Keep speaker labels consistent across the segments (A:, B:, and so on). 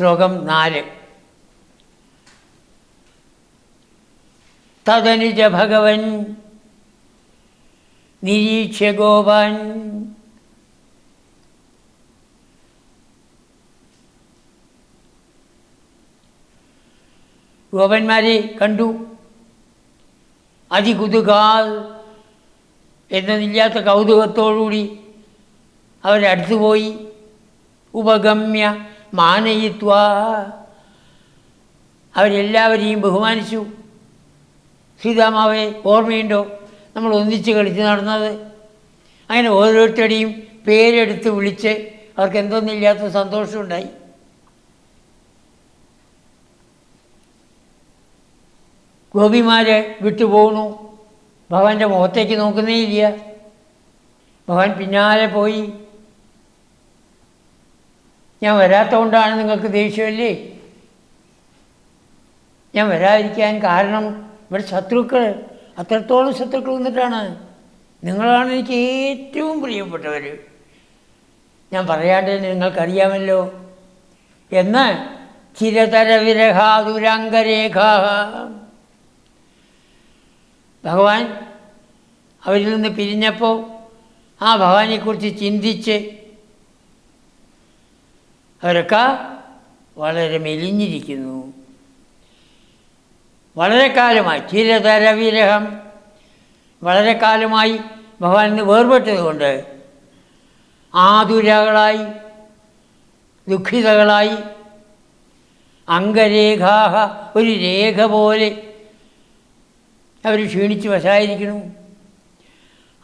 A: ശ്ലോകം 4. തദനുജ ഭഗവൻ നിരീക്ഷ്യ ഗോപാൻ ഗോപന്മാരെ കണ്ടു. അതികുതുകാൽ എന്നതില്ലാത്ത കൗതുകത്തോടുകൂടി അവരടുത്തു പോയി. ഉപഗമ്യ മാനയിത്വ അവരെല്ലാവരെയും ബഹുമാനിച്ചു. സീതാമാവെ ഓർമ്മയുണ്ടോ നമ്മൾ ഒന്നിച്ച് കളിച്ച് നടന്നത്? അങ്ങനെ ഓരോരുത്തരുടെയും പേരെടുത്ത് വിളിച്ച് അവർക്ക് എന്തൊന്നില്ലാത്ത സന്തോഷമുണ്ടായി. ഗോപിമാരെ വിട്ടുപോകണു. ഭഗവാന്റെ മുഖത്തേക്ക് നോക്കുന്നേ ഇല്ല. ഭഗവാൻ പിന്നാലെ പോയി. ഞാൻ വരാത്തതുകൊണ്ടാണ് നിങ്ങൾക്ക് ദേഷ്യമല്ലേ? ഞാൻ വരാതിരിക്കാൻ കാരണം ഇവിടെ ശത്രുക്കൾ, അത്രത്തോളം ശത്രുക്കൾ വന്നിട്ടാണ്. നിങ്ങളാണ് എനിക്ക് ഏറ്റവും പ്രിയപ്പെട്ടവർ. ഞാൻ പറയാണ്ട് നിങ്ങൾക്കറിയാമല്ലോ എന്ന് ചിരതര വിരഹാതുരംഗരേഖ. ഭഗവാൻ അവരിൽ നിന്ന് പിരിഞ്ഞപ്പോൾ ആ ഭഗവാനെക്കുറിച്ച് ചിന്തിച്ച് അവരൊക്കെ വളരെ മെലിഞ്ഞിരിക്കുന്നു. വളരെ കാലമായി ചിരതര വിരഹം, വളരെ കാലമായി ഭഗവാനിൽ നിന്ന് വേർപെട്ടതുകൊണ്ട് ആതുരകളായി, ദുഃഖിതകളായി, അംഗരേഖാഹ ഒരു രേഖ പോലെ അവർ ക്ഷീണിച്ച് വശായിരിക്കുന്നു.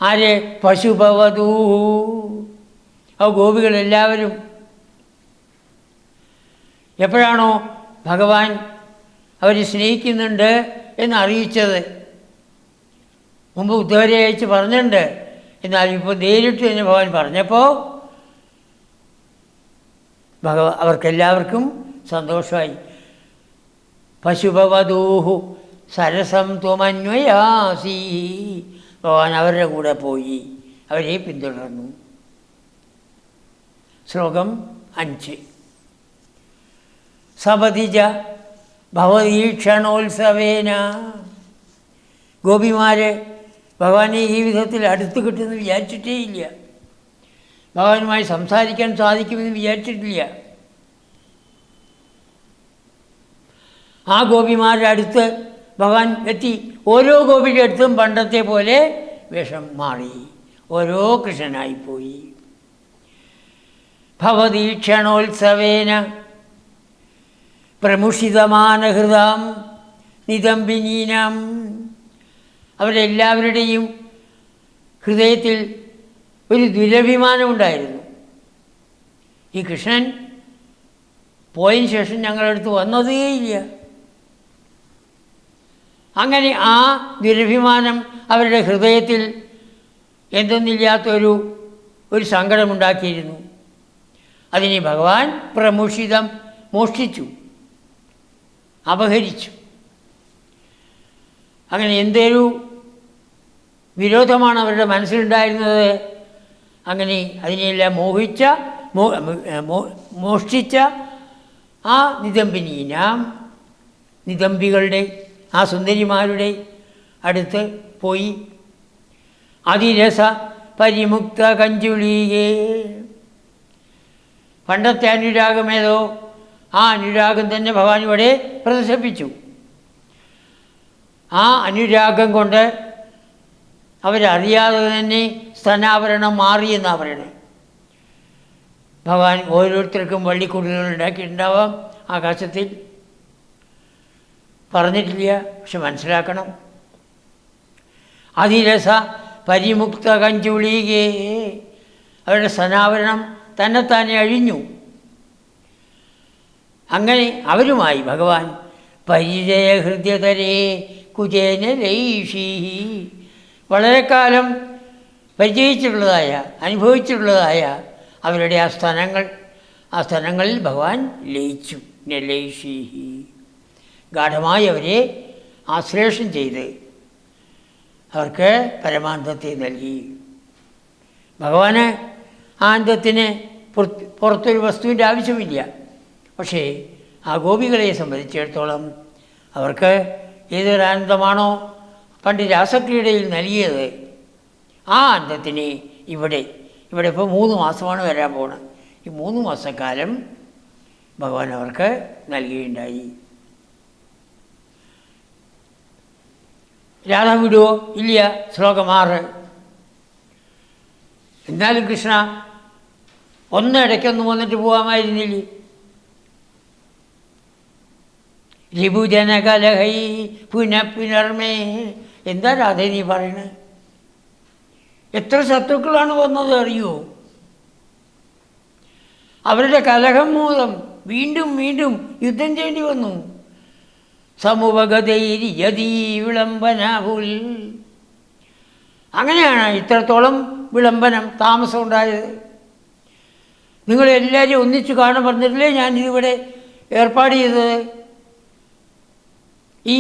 A: ആരെ? പശുഭവതൂ ആ ഗോപികളെല്ലാവരും. എപ്പോഴാണോ ഭഗവാൻ അവർ സ്നേഹിക്കുന്നുണ്ട് എന്നറിയിച്ചത്, മുമ്പ് ഉദ്ധവരെ അയച്ച് പറഞ്ഞിട്ടുണ്ട്, എന്നാൽ ഇപ്പോൾ നേരിട്ട് തന്നെ ഭഗവാൻ പറഞ്ഞപ്പോൾ അവർക്കെല്ലാവർക്കും സന്തോഷമായി. പശുഭവതൂഹു സരസം ത്വമന്വയാസി. ഭഗവാൻ അവരുടെ കൂടെ പോയി, അവരെ പിന്തുടർന്നു. ശ്ലോകം 5. സപതിജ ഭവതീക്ഷണോത്സവേന. ഗോപിമാർ ഭഗവാനെ ഈ വിധത്തിൽ അടുത്ത് കിട്ടുമെന്ന് വിചാരിച്ചിട്ടേ ഇല്ല. ഭഗവാനുമായി സംസാരിക്കാൻ സാധിക്കുമെന്ന് വിചാരിച്ചിട്ടില്ല. ആ ഗോപിമാരുടെ അടുത്ത് ഭഗവാൻ എത്തി. ഓരോ ഗോപിയുടെ അടുത്തും പണ്ടത്തെ പോലെ വേഷം മാറി, ഓരോ കൃഷ്ണനായിപ്പോയി. ഭവതീക്ഷണോത്സവേന പ്രമുഷിതമാനഹൃതാം നിതംബിനീനാം. അവരെല്ലാവരുടെയും ഹൃദയത്തിൽ ഒരു ദുരഭിമാനമുണ്ടായിരുന്നു. ഈ കൃഷ്ണൻ പോയതിന് ശേഷം ഞങ്ങളടുത്ത് വന്നതേയില്ല. അങ്ങനെ ആ ദുരഭിമാനം അവരുടെ ഹൃദയത്തിൽ എന്തെന്നില്ലാത്തൊരു സങ്കടമുണ്ടാക്കിയിരുന്നു. അതിനെ ഭഗവാൻ പ്രമുഷിതം, മോഷ്ടിച്ചു, അപഹരിച്ചു. അങ്ങനെ എന്തൊരു വിരോധമാണ് അവരുടെ മനസ്സിലുണ്ടായിരുന്നത്. അങ്ങനെ അതിനെല്ലാം മോഷ്ടിച്ച ആ നിതംബിനീനാം, നിതംബികളുടെ ആ സുന്ദരിമാരുടെ അടുത്ത് പോയി. അതിരസ പരിമുക്ത കഞ്ചുളീയേ. പണ്ടത്തെ അനുരാഗമേതോ ആ അനുരാഗം തന്നെ ഭഗവാൻ ഇവിടെ പ്രദർശിപ്പിച്ചു. ആ അനുരാഗം കൊണ്ട് അവരറിയാതെ തന്നെ സ്തനാഭരണം മാറിയെന്നാണ് പറയണേ. ഭഗവാൻ ഓരോരുത്തർക്കും വള്ളിക്കുടിലുകൾ ഉണ്ടാക്കിയിട്ടുണ്ടാവാം ആകാശത്തിൽ, പറഞ്ഞിട്ടില്ല, പക്ഷെ മനസ്സിലാക്കണം. അതിരസ പരിമുക്ത കഞ്ചുളീകേ. അവരുടെ സ്തനാഭരണം തന്നെത്താനെ അഴിഞ്ഞു. അങ്ങനെ അവരുമായി ഭഗവാൻ പരിചയഹൃദ്യതരേ കുചേന ലൈഷീ. വളരെ കാലം പരിചയിച്ചിട്ടുള്ളതായ, അനുഭവിച്ചിട്ടുള്ളതായ അവരുടെ ആ സ്ഥലങ്ങളിൽ ഭഗവാൻ ലയിച്ചു. ലൈഷീഹി, ഗാഠമായി അവരെ ആശ്ലേഷം ചെയ്ത് അവർക്ക് പരമാനന്ദത്തെ നൽകി. ഭഗവാന് ആനന്ദത്തിന് പുറത്തൊരു വസ്തുവിൻ്റെ ആവശ്യമില്ല. പക്ഷേ ആ ഗോപികളെ സംബന്ധിച്ചിടത്തോളം അവർക്ക് ഏതൊരാനന്ദമാണോ പണ്ട് രാസക്രീഡയിൽ നൽകിയത്, ആ ആനന്ദത്തിന് ഇവിടെ ഇപ്പോൾ 3 മാസമാണ് വരാൻ പോകുന്നത്. ഈ 3 മാസക്കാലം ഭഗവാൻ അവർക്ക് നൽകുകയുണ്ടായി. രാധ വിടുവോ? ഇല്ല. ശ്ലോകം 6. എന്നാലും കൃഷ്ണ ഇടയ്ക്കൊന്ന് വന്നിട്ട് പോകാമായിരുന്നില്ലേ? രിപുജനകലഹൈ പുനഃപുനർമേ. എന്താ രാധ നീ പറയണത്? എത്ര ശത്രുക്കളാണ് വന്നത് അറിയോ? അവരുടെ കലഹം മൂലം വീണ്ടും വീണ്ടും യുദ്ധം ചെയ്യേണ്ടി വന്നു. സമുപഗതൈരി യദീ വിളംബനാഭുൽ. അങ്ങനെയാണ് ഇത്രത്തോളം വിളംബനം, താമസം ഉണ്ടായത്. നിങ്ങളെല്ലാവരും ഒന്നിച്ചു കാണാൻ പറഞ്ഞിട്ടില്ലേ ഞാനിതിവിടെ ഏർപ്പാട് ചെയ്തത്? ഈ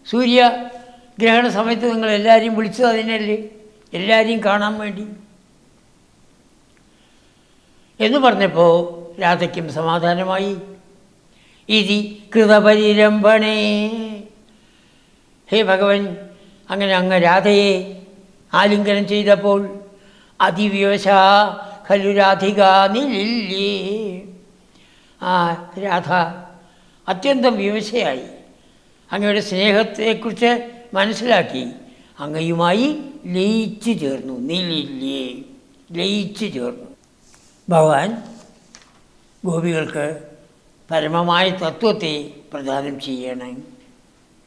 A: സൂര്യഗ്രഹണ സമയത്ത് നിങ്ങളെല്ലാവരെയും വിളിച്ചത് അതിനല്ലേ, എല്ലാവരെയും കാണാൻ വേണ്ടി എന്ന് പറഞ്ഞപ്പോൾ രാധയ്ക്കും സമാധാനമായി. ഇതി കൃതപരിരംഭണേ. ഹേ ഭഗവൻ, അങ്ങനെ അങ്ങ് രാധയെ ആലിംഗനം ചെയ്തപ്പോൾ അതിവിവശ ഖലു രാധിക നിലില്ലേ. ആ രാധ അത്യന്തം വിവശയായി. അങ്ങയുടെ സ്നേഹത്തെക്കുറിച്ച് മനസ്സിലാക്കി അങ്ങയുമായി ലയിച്ചു ചേർന്നു. നിലില്ലേ, ലയിച്ചു ചേർന്നു. ഭഗവാൻ ഗോപികൾക്ക് പരമമായ തത്വത്തെ പ്രദാനം ചെയ്യണം.